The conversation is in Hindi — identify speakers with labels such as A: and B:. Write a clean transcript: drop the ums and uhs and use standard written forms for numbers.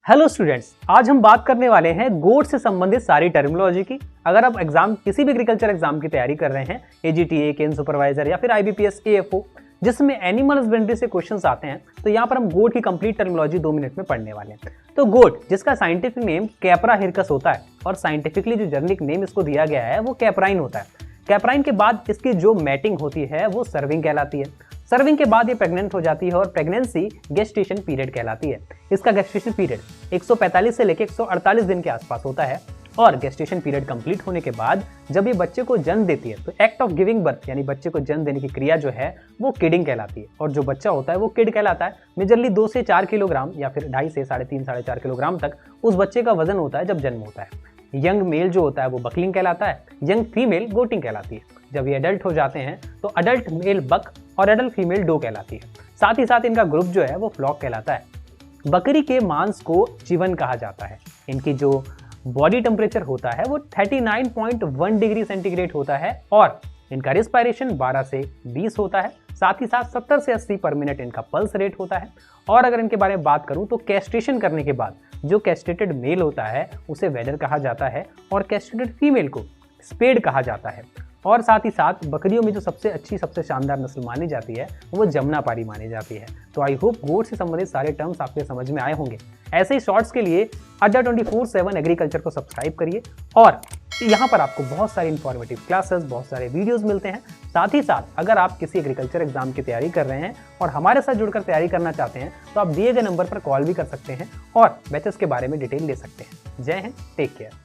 A: हेलो स्टूडेंट्स, आज हम बात करने वाले हैं गोट से संबंधित सारी टर्मिनोलॉजी की। अगर आप किसी भी एग्रीकल्चर एग्जाम की तैयारी कर रहे हैं, एजीटीए, केन सुपरवाइजर या फिर आईबीपीएस, एएफओ, जिसमें एनिमल हस्बेंड्री से क्वेश्चंस आते हैं, तो यहाँ पर हम गोट की कंप्लीट टर्मिनोलॉजी 2 मिनट में पढ़ने वाले हैं। तो गोट, जिसका साइंटिफिक नेम कैपरा हिरकस होता है और साइंटिफिकली जो जेनेरिक नेम इसको दिया गया है वो कैपराइन होता है। कैपराइन के बाद इसकी जो मैटिंग होती है वो सर्विंग कहलाती है। सर्विंग के बाद ये प्रेग्नेंट हो जाती है और प्रेगनेंसी गेस्टेशन पीरियड कहलाती है। इसका गेस्टेशन पीरियड 145 से लेकर 148 दिन के आसपास होता है और गेस्टेशन पीरियड कंप्लीट होने के बाद जब ये बच्चे को जन्म देती है तो एक्ट ऑफ गिविंग बर्थ यानी बच्चे को जन्म देने की क्रिया जो है वो किडिंग कहलाती है और जो बच्चा होता है वो किड कहलाता है। मेजरली 2 से 4 किलोग्राम या फिर 2.5 से 3.5 साढ़े 4 किलोग्राम तक उस बच्चे का वजन होता है जब जन्म होता है। यंग मेल जो होता है वो बकलिंग कहलाता है, यंग फीमेल गोटिंग कहलाती है। जब ये एडल्ट हो जाते हैं तो अडल्ट मेल बक और एडल्ट फीमेल डो कहलाती है। साथ ही साथ इनका ग्रुप जो है वो फ्लॉक कहलाता है। बकरी के मांस को चिवन कहा जाता है। इनकी जो बॉडी टेम्परेचर होता है वो 39.1 डिग्री सेंटीग्रेड होता है और इनका रिस्पायरेशन 12 से 20 होता है। साथ ही साथ 70 से 80 पर मिनट इनका पल्स रेट होता है। और अगर इनके बारे में बात करूं तो कैस्ट्रेशन करने के बाद जो कैस्ट्रेटेड मेल होता है उसे वेडर कहा जाता है और कैस्ट्रेटेड फीमेल को स्पेड कहा जाता है। और साथ ही साथ बकरियों में जो सबसे अच्छी, सबसे शानदार नस्ल मानी जाती है वो जमुनापारी मानी जाती है। तो आई होप गोट से संबंधित सारे टर्म्स आपके समझ में आए होंगे। ऐसे ही शॉर्ट्स के लिए अड्डा 24/7 एग्रीकल्चर को सब्सक्राइब करिए और यहाँ पर आपको बहुत सारी इंफॉर्मेटिव क्लासेस, बहुत सारे वीडियोस मिलते हैं। साथ ही साथ अगर आप किसी एग्रीकल्चर एग्जाम की तैयारी कर रहे हैं और हमारे साथ जुड़कर तैयारी करना चाहते हैं तो आप दिए गए नंबर पर कॉल भी कर सकते हैं और बैचेस के बारे में डिटेल ले सकते हैं। जय हिंद, टेक केयर।